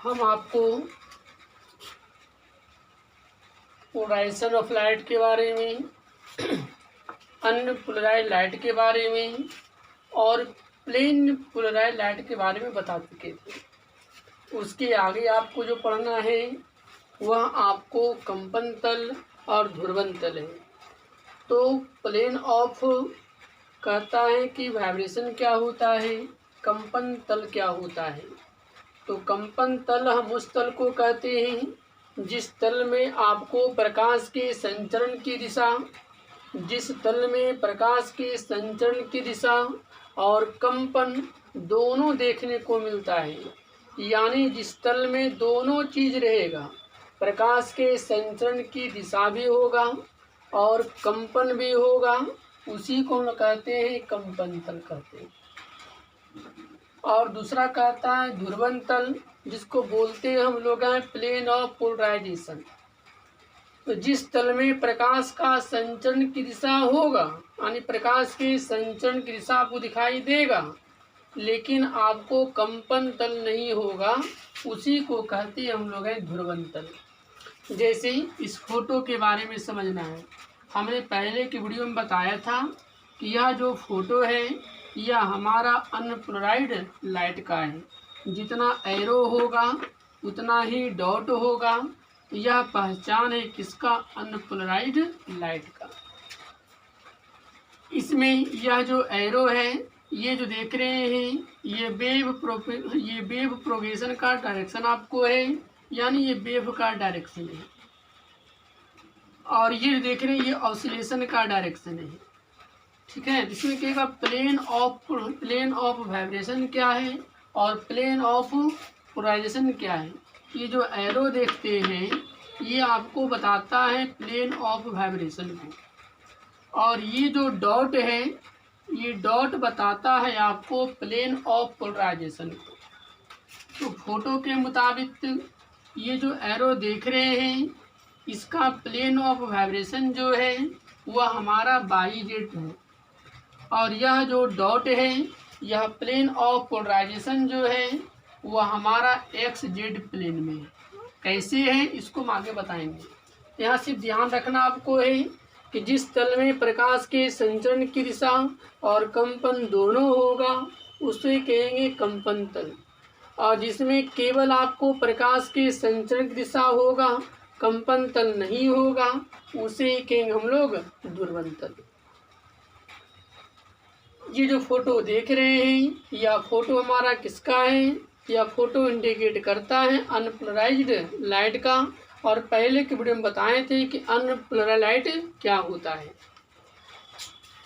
हम आपको polarisation of light के बारे में, अनपोलराइज्ड लाइट के बारे में और प्लेन पोलराइज्ड लाइट के बारे में बता चुके थे। उसके आगे आपको जो पढ़ना है वह आपको कंपन तल और ध्रुवन तल है। तो प्लेन ऑफ कहता है कि वाइब्रेशन क्या होता है, कंपन तल क्या होता है। तो कंपन तल हम उस तल को कहते हैं जिस तल में आपको प्रकाश के संचरण की दिशा, और कंपन दोनों देखने को मिलता है। यानी जिस तल में दोनों चीज रहेगा, प्रकाश के संचरण की दिशा भी होगा और कंपन भी होगा, उसी को हम कहते हैं कंपन तल कहते हैं। और दूसरा कहता है ध्रुवन तल, जिसको बोलते हैं हम लोग हैं प्लेन ऑफ पोलराइजेशन। तो जिस तल में प्रकाश का संचरण की दिशा होगा, यानी प्रकाश के संचरण की दिशा आपको दिखाई देगा लेकिन आपको कंपन तल नहीं होगा, उसी को कहते हैं हम लोग हैं ध्रुवन तल। जैसे इस फोटो के बारे में समझना है, हमने पहले की वीडियो में बताया था कि यह जो फोटो है यह हमारा अनपोलराइज्ड लाइट का है। जितना एरो होगा उतना ही डॉट होगा। यह पहचान है किसका, अनपोलराइज्ड लाइट का। इसमें यह जो एरो है, ये जो देख रहे हैं, ये वेव प्रोगेशन का डायरेक्शन आपको है, यानी ये वेव का डायरेक्शन है। और ये देख रहे हैं ये ऑसिलेशन का डायरेक्शन है। ठीक है, इसमें कहेगा प्लेन ऑफ वाइब्रेशन क्या है और प्लेन ऑफ पोलराइजेशन क्या है। ये जो एरो देखते हैं ये आपको बताता है प्लेन ऑफ वाइब्रेशन को, और ये जो डॉट है ये डॉट बताता है आपको प्लेन ऑफ पोलराइजेशन को। तो फोटो के मुताबिक ये जो एरो देख रहे हैं इसका प्लेन ऑफ वाइब्रेशन जो है वह हमारा वाई जेड है, और यह जो डॉट है यह प्लेन ऑफ पोलराइजेशन जो है वह हमारा एक्स जेड प्लेन में है। कैसे है इसको हम आगे बताएंगे। यहाँ सिर्फ ध्यान रखना आपको है कि जिस तल में प्रकाश के संचरण की दिशा और कंपन दोनों होगा उसे कहेंगे कंपन तल, और जिसमें केवल आपको प्रकाश के संचरण की दिशा होगा, कंपन तल नहीं होगा, उसे कहेंगे हम लोग ध्रुवन तल। ये जो फोटो देख रहे हैं यह फोटो हमारा किसका है, यह फोटो इंडिकेट करता है अनपोलराइज्ड लाइट का। और पहले के वीडियो में बताए थे कि अनपोलराइज्ड लाइट क्या होता है।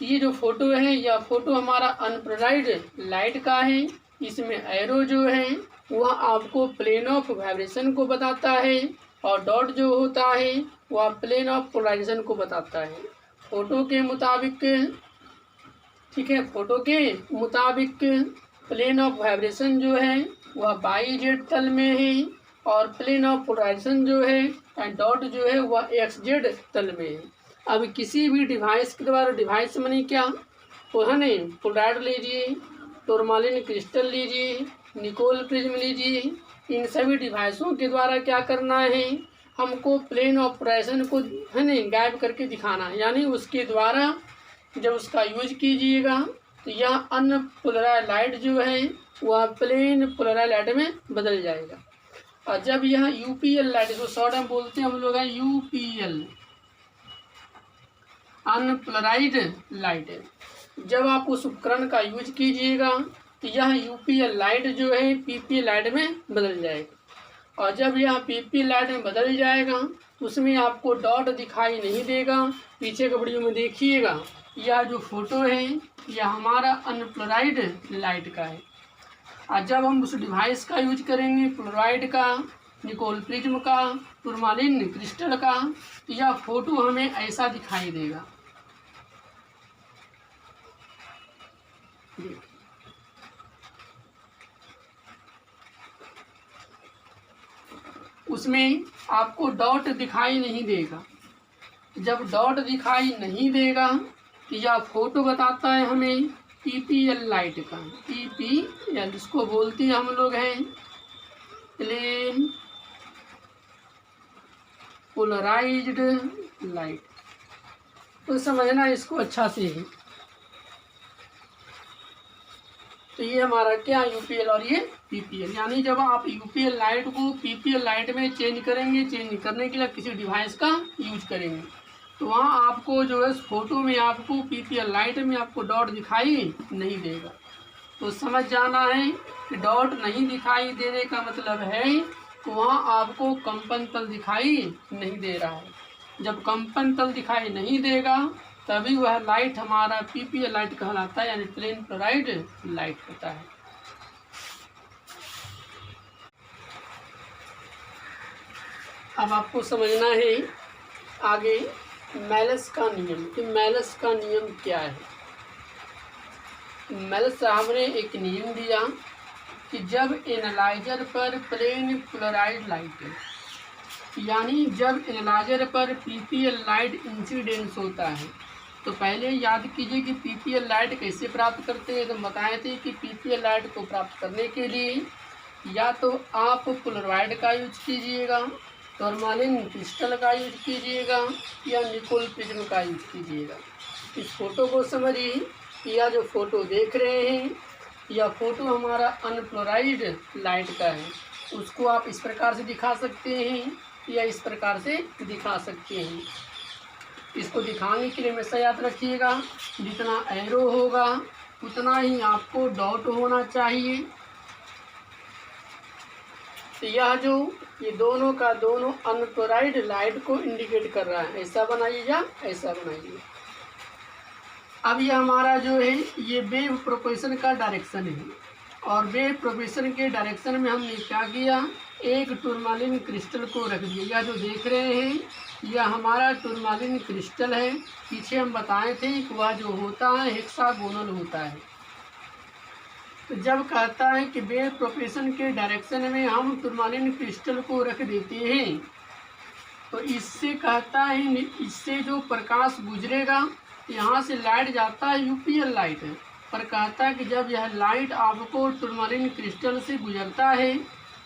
ये जो फोटो है यह फोटो हमारा अनपोलराइज्ड लाइट का है। इसमें एरो जो है वह आपको प्लेन ऑफ वाइब्रेशन को बताता है, और डॉट जो होता है वह प्लेन ऑफ पोलराइजेशन को बताता है। फोटो के मुताबिक, ठीक है, फोटो के मुताबिक प्लेन ऑफ वाइब्रेशन जो है वह वाई जेड तल में है, और प्लेन ऑफ पोलराइजेशन जो है एंड डॉट जो है वह एक्स जेड तल में है। अब किसी भी डिवाइस के द्वारा, डिवाइस माने क्या, तो है नहीं, पोलराइड लीजिए, टूरमालिन क्रिस्टल लीजिए, निकोल प्रिज्म लीजिए, इन सभी डिवाइसों के द्वारा क्या करना है, हमको प्लेन ऑफ पोलराइजेशन को है नहीं गायब करके दिखाना है। यानी उसके द्वारा जब उसका यूज कीजिएगा तो यह अनपोलराइज्ड लाइट जो है वह प्लेन पोलराइज्ड लाइट में बदल जाएगा। और जब यह यूपीएल लाइट, इसको शॉर्ट में बोलते हैं हम लोग हैं यूपीएल, अनपोलराइज्ड लाइट है, जब आप उस उपकरण का यूज कीजिएगा तो यह यूपीएल लाइट जो है पीपीएल लाइट में बदल जाएगा। और जब यह पीपीएल लाइट में बदल जाएगा तो उसमें आपको डॉट दिखाई नहीं देगा। पीछे के वीडियो में देखिएगा, यह जो फोटो है यह हमारा अनपोलराइज्ड लाइट का है। और जब हम उस डिवाइस का यूज करेंगे, पोलराइड का, निकोल प्रिज्म का, टूरमालिन क्रिस्टल का, तो यह फोटो हमें ऐसा दिखाई देगा। उसमें आपको डॉट दिखाई नहीं देगा। जब डॉट दिखाई नहीं देगा तो यह फोटो बताता है हमें पीपीएल लाइट का, पीपीएल इसको बोलते हैं हम लोग हैं प्लेन पोलराइज्ड लाइट। तो समझना इसको अच्छा से ही। तो ये हमारा क्या यूपीएल और ये पीपीएल, यानी जब आप यूपीएल लाइट को पीपीएल लाइट में चेंज करेंगे, चेंज करने के लिए किसी डिवाइस का यूज करेंगे, तो वहाँ आपको जो है फोटो में आपको पीपीएल लाइट में आपको डॉट दिखाई नहीं देगा। तो समझ जाना है कि डॉट नहीं दिखाई देने का मतलब है कि वहाँ आपको कंपन तल दिखाई नहीं दे रहा है। जब कंपन तल दिखाई नहीं देगा तभी वह लाइट हमारा पीपीएल लाइट कहलाता है, यानी प्लेन पोलराइड लाइट होता है। अब आपको समझना है आगे मेलस का नियम कि मेलस का नियम क्या है। मेलस साहब ने एक नियम दिया कि जब एनालाइजर पर प्लेन पोलराइड लाइट, यानी जब एनालाइजर पर पीपीएल लाइट इंसिडेंस होता है, तो पहले याद कीजिए कि पीपीएल लाइट कैसे प्राप्त करते हैं। तो बताए थे कि पीपीएल लाइट को प्राप्त करने के लिए या तो आप पोलराइड का यूज कीजिएगा, टूरमालिन क्रिस्टल का यूज कीजिएगा, या निकोल प्रिज्म का यूज कीजिएगा। इस फोटो को समझिए, या जो फोटो देख रहे हैं या फोटो हमारा अनपोलराइड लाइट का है, उसको आप इस प्रकार से दिखा सकते हैं या इस प्रकार से दिखा सकते हैं। इसको दिखाने के लिए हमेशा याद रखिएगा, जितना एरो होगा उतना ही आपको डॉट होना चाहिए। तो यह जो ये दोनों का दोनों अनपोलराइड लाइट को इंडिकेट कर रहा है, ऐसा बनाइए या ऐसा बनाइए। अब ये हमारा जो है ये वेव प्रोपेगेशन का डायरेक्शन है, और वेव प्रोपेगेशन के डायरेक्शन में हमने क्या किया, एक टूरमालिन क्रिस्टल को रख दिया। या जो देख रहे हैं यह हमारा टूरमालिन क्रिस्टल है। पीछे हम बताए थे कि वह जो होता है हेक्सागोनल होता है। तो जब कहता है कि वेव प्रोपेगेशन के डायरेक्शन में हम टूरमालिन क्रिस्टल को रख देते हैं, तो इससे कहता है इससे जो प्रकाश गुजरेगा, यहाँ से लाइट जाता है यूपीएल लाइट है, पर कहता है कि जब यह लाइट आपको टूरमालिन क्रिस्टल से गुजरता है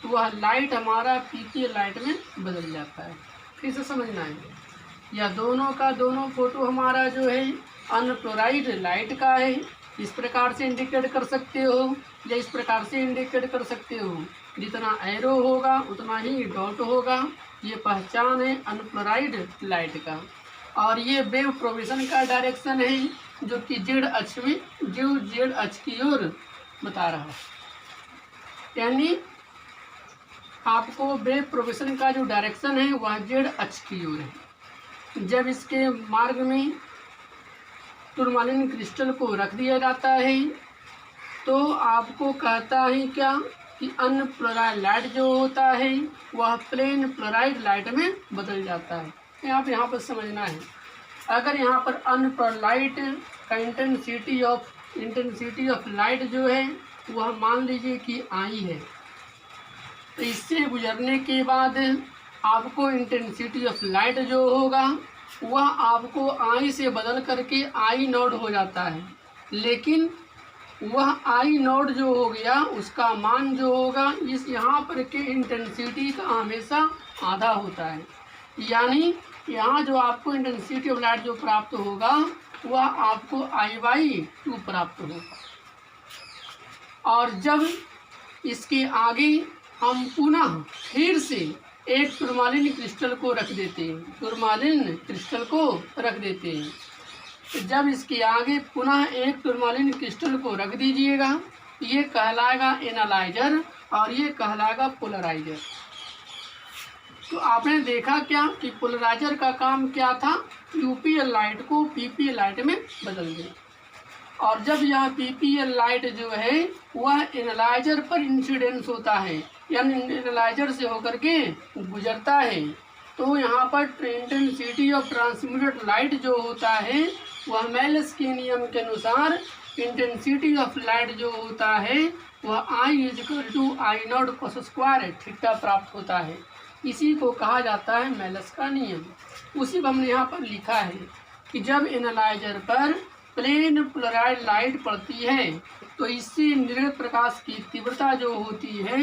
तो वह लाइट हमारा पीपीएल लाइट में बदल जाता है। फिर से समझना है, या दोनों का दोनों फोटो हमारा जो है अनपोलराइड लाइट का है, इस प्रकार से इंडिकेट कर सकते हो या इस प्रकार से इंडिकेट कर सकते हो। जितना एरो होगा उतना ही डॉट होगा। ये पहचान है अनपोलराइड लाइट का। और ये वेव प्रोपेगेशन का डायरेक्शन है जो कि जेड अक्ष में जेड अक्ष की ओर बता रहा है, यानी आपको वेव प्रोपेगेशन का जो डायरेक्शन है वह जेड अक्ष की ओर है। जब इसके मार्ग में टूरमालिन क्रिस्टल को रख दिया जाता है तो आपको कहता है क्या कि अनपोलराइड लाइट जो होता है वह प्लेन पोलराइड लाइट में बदल जाता है। आप यहाँ पर समझना है, अगर यहाँ पर अनपोलराइड लाइट का इंटेंसिटी ऑफ लाइट जो है वह मान लीजिए कि आई है, तो इससे गुजरने के बाद आपको इंटेंसिटी ऑफ लाइट जो होगा वह आपको आई से बदल करके आई नॉट हो जाता है। लेकिन वह आई नॉट जो हो गया उसका मान जो होगा इस यहाँ पर के इंटेंसिटी का हमेशा आधा होता है, यानी यहाँ जो आपको इंटेंसिटी ऑफ लाइट जो प्राप्त होगा वह आपको I/2 प्राप्त होगा। और जब इसके आगे हम पुनः फिर से एक टूरमालिन क्रिस्टल को रख देते हैं, टूरमालिन क्रिस्टल को रख देते हैं, तो जब इसके आगे पुनः एक टूरमालिन क्रिस्टल को रख दीजिएगा, ये कहलाएगा एनालाइजर और ये कहलाएगा पोलराइजर। तो आपने देखा क्या कि पोलराइजर का काम क्या था, यूपीएल लाइट को पीपीएल लाइट में बदल दें। और जब यह पीपीएल लाइट जो है वह एनालाइजर पर इंसिडेंस होता है, यानी एनालाइजर से होकर के गुजरता है, तो यहाँ पर इंटेंसिटी ऑफ ट्रांसमिटेड लाइट जो होता है वह मेलस के नियम के अनुसार इंटेंसिटी ऑफ लाइट जो होता है वह I=I0 cos स्क्वायर थीटा प्राप्त होता है। इसी को कहा जाता है मेलस का नियम। उसी को हमने यहाँ पर लिखा है कि जब एनालाइजर पर प्लेन पोलराइड लाइट पड़ती है तो इससे निर्गत प्रकाश की तीव्रता जो होती है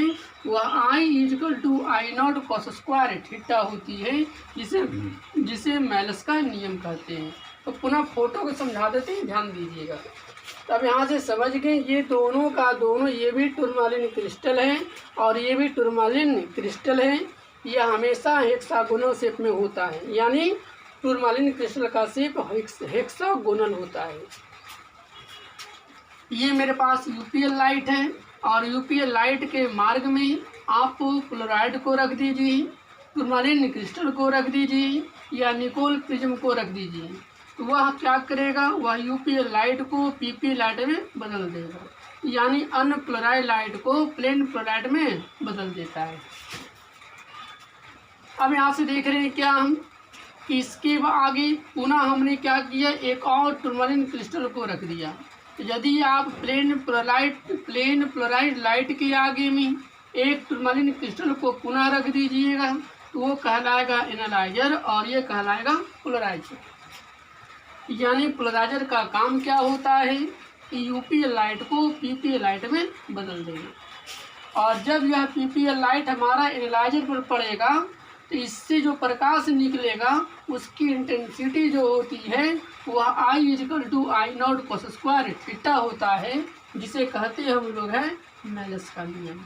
वह I=I0 cos स्क्वायर थीटा होती है, जिसे मेलस का नियम कहते हैं। तो पुनः फोटो को समझा देते हैं, ध्यान दीजिएगा। तब यहाँ से समझ गए ये दोनों का दोनों, ये भी टूरमालिन क्रिस्टल है और ये भी टूरमालिन क्रिस्टल है। यह हमेशा हेक्सागोनल शेप में होता है, यानी टूरमालिन क्रिस्टल का शेप हेक्सागोनल होता है। ये मेरे पास यूपीएल लाइट है और यूपीएल लाइट के मार्ग में आप फ्लोराइड को रख दीजिए, टूरमालिन क्रिस्टल को रख दीजिए या निकोल प्रिज्म को रख दीजिए। तो वह क्या करेगा, वह यूपीएल लाइट को पीपी लाइट में बदल देगा, यानी अनफ्लोराइड लाइट को प्लेन फ्लोराइड में बदल देता है। अब यहाँ से देख रहे हैं क्या हम कि इसके आगे पुनः हमने क्या किया, एक और टूरमालिन क्रिस्टल को रख दिया। तो यदि आप प्लेन फ्लोराइड लाइट के आगे में एक टूरमालिन क्रिस्टल को पुनः रख दीजिएगा तो वो कहलाएगा एनालाइजर और ये कहलाएगा पोलराइजर। यानी पोलराइजर का काम क्या होता है कि यूपीएल लाइट को पीपीएल लाइट में बदल देगा, और जब यह पीपीएल लाइट हमारा एनालाइजर पर पड़ेगा तो इससे जो प्रकाश निकलेगा उसकी इंटेंसिटी जो होती है वह I=I0 cos स्क्वायर थीटा होता है, जिसे कहते हैं हम लोग हैं मेलस का नियम।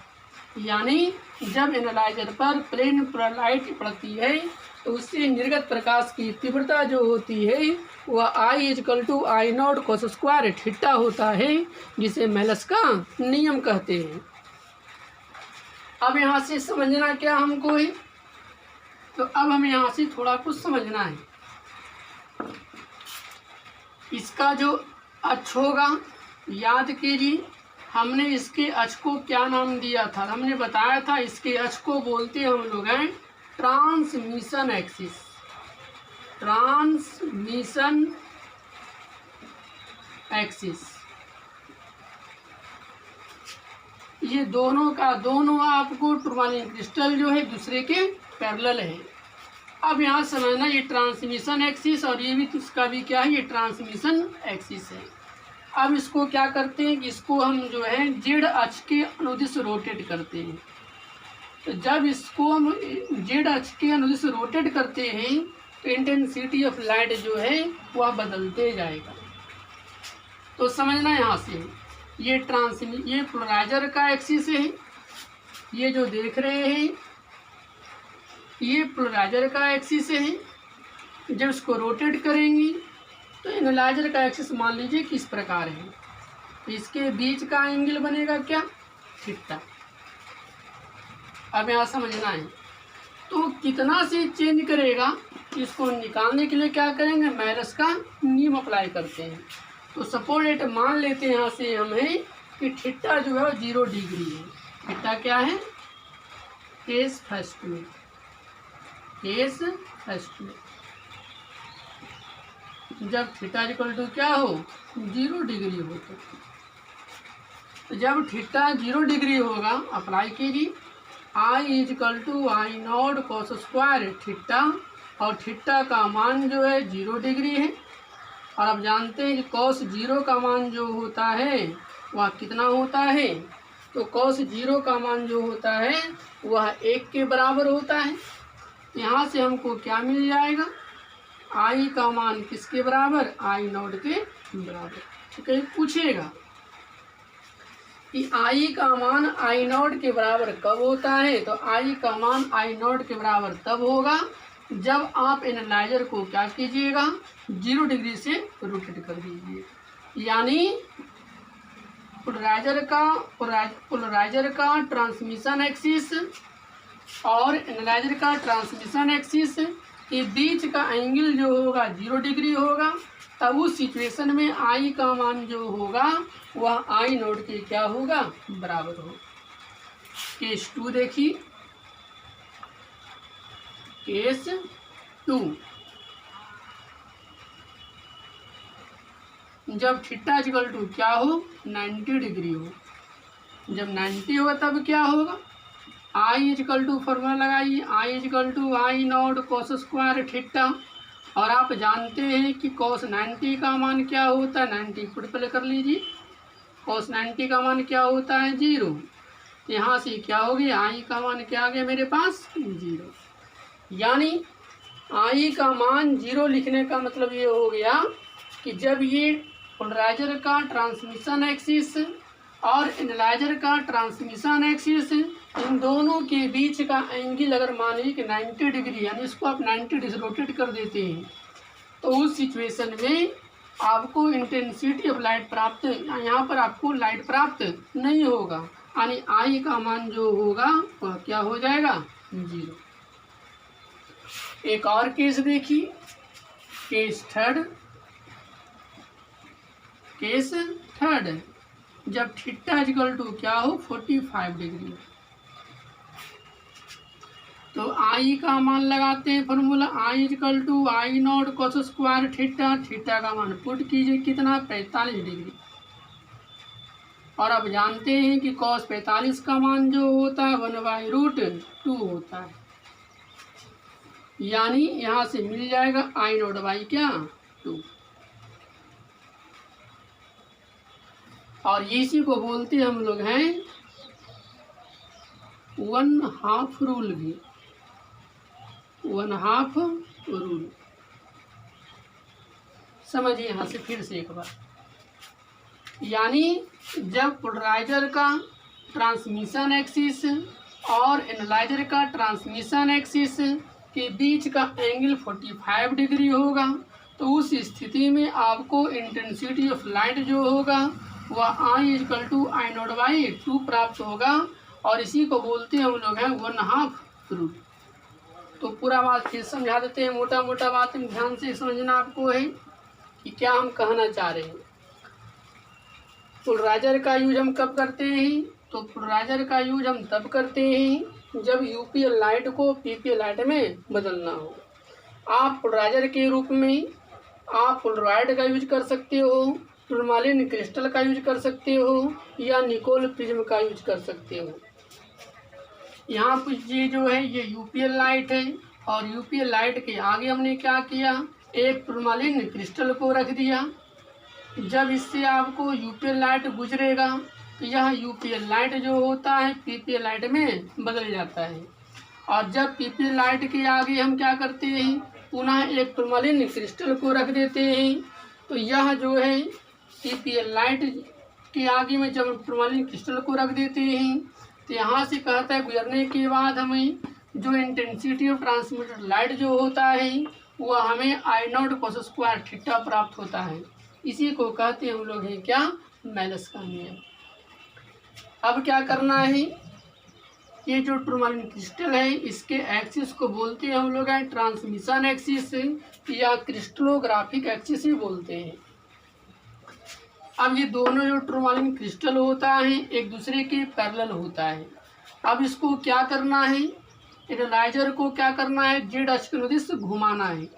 यानी जब एनालाइजर पर प्लेन लाइट पड़ती है तो उससे निर्गत प्रकाश की तीव्रता जो होती है वह I=I0 cos स्क्वायर थीटा होता है, जिसे मेलस का नियम कहते हैं। अब यहाँ से समझना क्या हमको है, तो अब हमें यहाँ से थोड़ा कुछ समझना है। इसका जो अक्ष होगा, याद कीजिए हमने इसके अक्ष को क्या नाम दिया था, हमने बताया था इसके अक्ष को बोलते हम लोग हैं ट्रांसमिशन एक्सिस। ट्रांसमिशन एक्सिस ये दोनों का दोनों आपको टूरमालिन क्रिस्टल जो है दूसरे के पैरेलल है। अब यहाँ समझना ये ट्रांसमिशन एक्सिस और ये भी इसका भी क्या है, ये ट्रांसमिशन एक्सिस है। अब इसको क्या करते हैं कि इसको हम जो है जेड अक्ष के अनुदिश रोटेट करते हैं। तो जब इसको हम जेड अक्ष के अनुदिश रोटेट करते हैं तो इंटेंसिटी ऑफ लाइट जो है वह बदलते जाएगा। तो समझना यहाँ से ये पोलराइजर का एक्सिस है, ये जो देख रहे हैं ये पोलराइजर का एक्सिस है। जब इसको रोटेट करेंगे तो एनालाइजर का एक्सिस मान लीजिए किस प्रकार है, तो इसके बीच का एंगल बनेगा क्या, थीटा। अब यहाँ समझना है तो कितना से चेंज करेगा, इसको निकालने के लिए क्या करेंगे, मेलस का नियम अप्लाई करते हैं। तो सपोज इट मान लेते हैं यहाँ से हमें कि थीटा जो है 0 डिग्री है। थीटा क्या है, केस फर्स्ट में, केस फर्स्ट में जब थीटा इक्वल टू क्या हो 0 डिग्री हो, तो जब थीटा 0 डिग्री होगा अप्लाई कीजिए I=I0 cos स्क्वायर थीटा, और थीटा का मान जो है 0 डिग्री है। और अब जानते हैं कि cos 0 का मान जो होता है वह कितना होता है, तो cos 0 का मान जो होता है वह 1 के बराबर होता है। यहाँ से हमको क्या मिल जाएगा, I का मान किसके बराबर, I0 के बराबर। तो कहीं पूछेगा कि I का मान I0 के बराबर कब होता है, तो I का मान I0 के बराबर तब होगा जब आप एनालाइजर को क्या कीजिएगा 0 डिग्री से रोटेट कर दीजिए। यानी पोलराइजर का ट्रांसमिशन एक्सिस और एनालाइजर का ट्रांसमिशन एक्सिस के बीच का एंगल जो होगा 0 डिग्री होगा। तब उस सिचुएशन में I का मान जो होगा वह I0 के क्या होगा, बराबर होगा। केस 2 देखिए, केस 2 जब थीटा इक्वल टू क्या हो 90 डिग्री हो, जब 90 होगा तब क्या होगा, I= फॉर्मूला लगाइए I=I0 cos स्क्वायर थीटा। और आप जानते हैं कि cos 90 का मान क्या होता है, 90 फुट प्ले कर लीजिए, cos 90 का मान क्या होता है 0। तो यहाँ से क्या हो गया आई का मान क्या आ गया मेरे पास 0। यानी आई का मान 0 लिखने का मतलब ये हो गया कि जब ये पोलराइजर का ट्रांसमिशन एक्सिस और एनालाइजर का ट्रांसमिशन एक्सिस इन दोनों के बीच का एंगल अगर मान लीजिए कि 90 डिग्री, यानी इसको आप 90 डिग्री रोटेट कर देते हैं, तो उस सिचुएशन में आपको इंटेंसिटी ऑफ लाइट प्राप्त, यहाँ पर आपको लाइट प्राप्त नहीं होगा, यानी आई का मान जो होगा वह क्या हो जाएगा 0। एक और केस देखिए, केस थर्ड, जब थीटा इक्वल टू क्या हो 45 डिग्री, तो आई का मान लगाते हैं formula I equal to I not cos square theta, theta का मान पुट कीजिए कितना 45 डिग्री। और अब जानते हैं कि कॉस 45 का मान जो होता है 1/√2 होता है, यानी यहाँ से मिल जाएगा आई नॉट बाई क्या 2। और इसी को बोलते हम लोग हैं 1/2 रूल भी, 1/2 रूल। समझिए यहाँ से फिर से एक बार, यानी जब पोलराइजर का ट्रांसमिशन एक्सिस और एनालाइजर का ट्रांसमिशन एक्सिस के बीच का एंगल 45 डिग्री होगा, तो उस स्थिति में आपको इंटेंसिटी ऑफ लाइट जो होगा वह I equal to I nought by 2 प्राप्त होगा। और इसी को बोलते हैं हम लोग हैं 1/2 रूल। तो पूरा बात फिर समझा देते हैं, मोटा मोटा बात ध्यान से समझना आपको है कि क्या हम कहना चाह रहे हैं। पोलराइजर का यूज हम कब करते हैं, तो पोलराइजर का यूज हम तब करते हैं जब यूपीएल लाइट को पीपीएल लाइट में बदलना हो। आप पोलराइजर के रूप में आप पोलराइड का यूज कर सकते हो, टूरमालिन क्रिस्टल का यूज कर सकते हो, या निकोल प्रिज्म का यूज कर सकते हो। यहाँ पर ये जो है ये यूपीएल लाइट है, और यूपीएल लाइट के आगे हमने क्या किया, एक टूरमालिन क्रिस्टल को रख दिया। जब इससे आपको यूपीएल लाइट गुजरेगा तो यह यूपीएल लाइट जो होता है पीपीएल लाइट में बदल जाता है। और जब पीपीएल लाइट के आगे हम क्या करते हैं, पुनः एक टूरमालिन क्रिस्टल को रख देते हैं, तो यह जो है पीपीएल लाइट के आगे में जब टूरमालिन क्रिस्टल को रख देते हैं, तो यहाँ से कहता है गुजरने के बाद हमें जो इंटेंसिटी ऑफ ट्रांसमिटेड लाइट जो होता है वह हमें आई नॉट कॉस स्क्वायर थीटा प्राप्त होता है। इसी को कहते हैं हम लोग हैं क्या, मेलस का नियम। अब क्या करना है, ये जो टूरमालिन क्रिस्टल है इसके एक्सिस को बोलते हैं हम लोग हैं ट्रांसमिशन एक्सिस या क्रिस्टलोग्राफिक एक्सिस ही बोलते हैं। अब ये दोनों जो टूरमालिन क्रिस्टल होता है एक दूसरे के पैरेलल होता है। अब इसको क्या करना है, एनालाइजर को क्या करना है, जेड अक्ष के अनुदिश घुमाना है।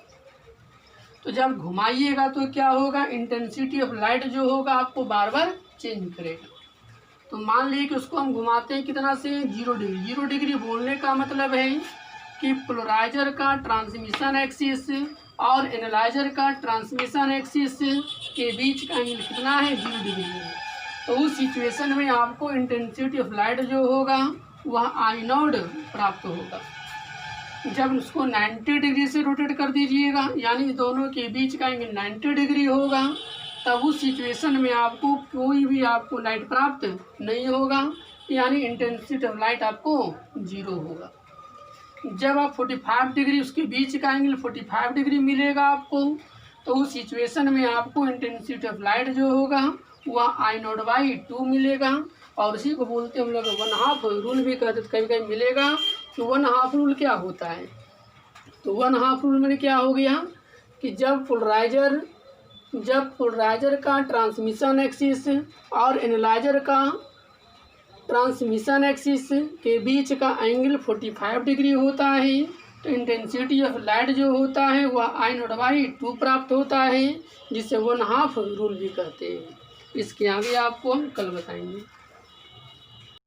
तो जब घुमाइएगा तो क्या होगा, इंटेंसिटी ऑफ लाइट जो होगा आपको बार बार चेंज करेगा। तो मान लीजिए कि उसको हम घुमाते हैं कितना से 0 डिग्री। 0 डिग्री बोलने का मतलब है कि पोलराइजर का ट्रांसमिशन एक्सिस और एनालाइजर का ट्रांसमिशन एक्सिस के बीच का एंगल कितना है 0 डिग्री है। तो उस सिचुएशन में आपको इंटेंसिटी ऑफ लाइट जो होगा वह आई नॉट प्राप्त होगा। जब उसको 90 डिग्री से रोटेट कर दीजिएगा, यानी दोनों के बीच का एंगल 90 डिग्री होगा, तब उस सिचुएशन में आपको कोई भी आपको लाइट प्राप्त नहीं होगा, यानी इंटेंसिटी ऑफ लाइट आपको 0 होगा। जब आप 45 डिग्री उसके बीच का एंगल 45 डिग्री मिलेगा आपको, तो उस सिचुएशन में आपको इंटेंसिटी ऑफ लाइट जो होगा वह आई नॉट बाई 2 मिलेगा। और उसी को बोलते हैं हम लोग 1/2 रूल भी कहते, कभी कभी मिलेगा। तो 1/2 रूल क्या होता है, तो 1/2 रूल में क्या हो गया कि जब पोलराइजर का ट्रांसमिशन एक्सिस और एनालाइजर का ट्रांसमिशन एक्सिस के बीच का एंगल 45 डिग्री होता है, तो इंटेंसिटी ऑफ लाइट जो होता है वह आई नॉट बाई 2 प्राप्त होता है, जिसे 1/2 रूल भी कहते हैं। इसके आगे आपको हम कल बताएंगे।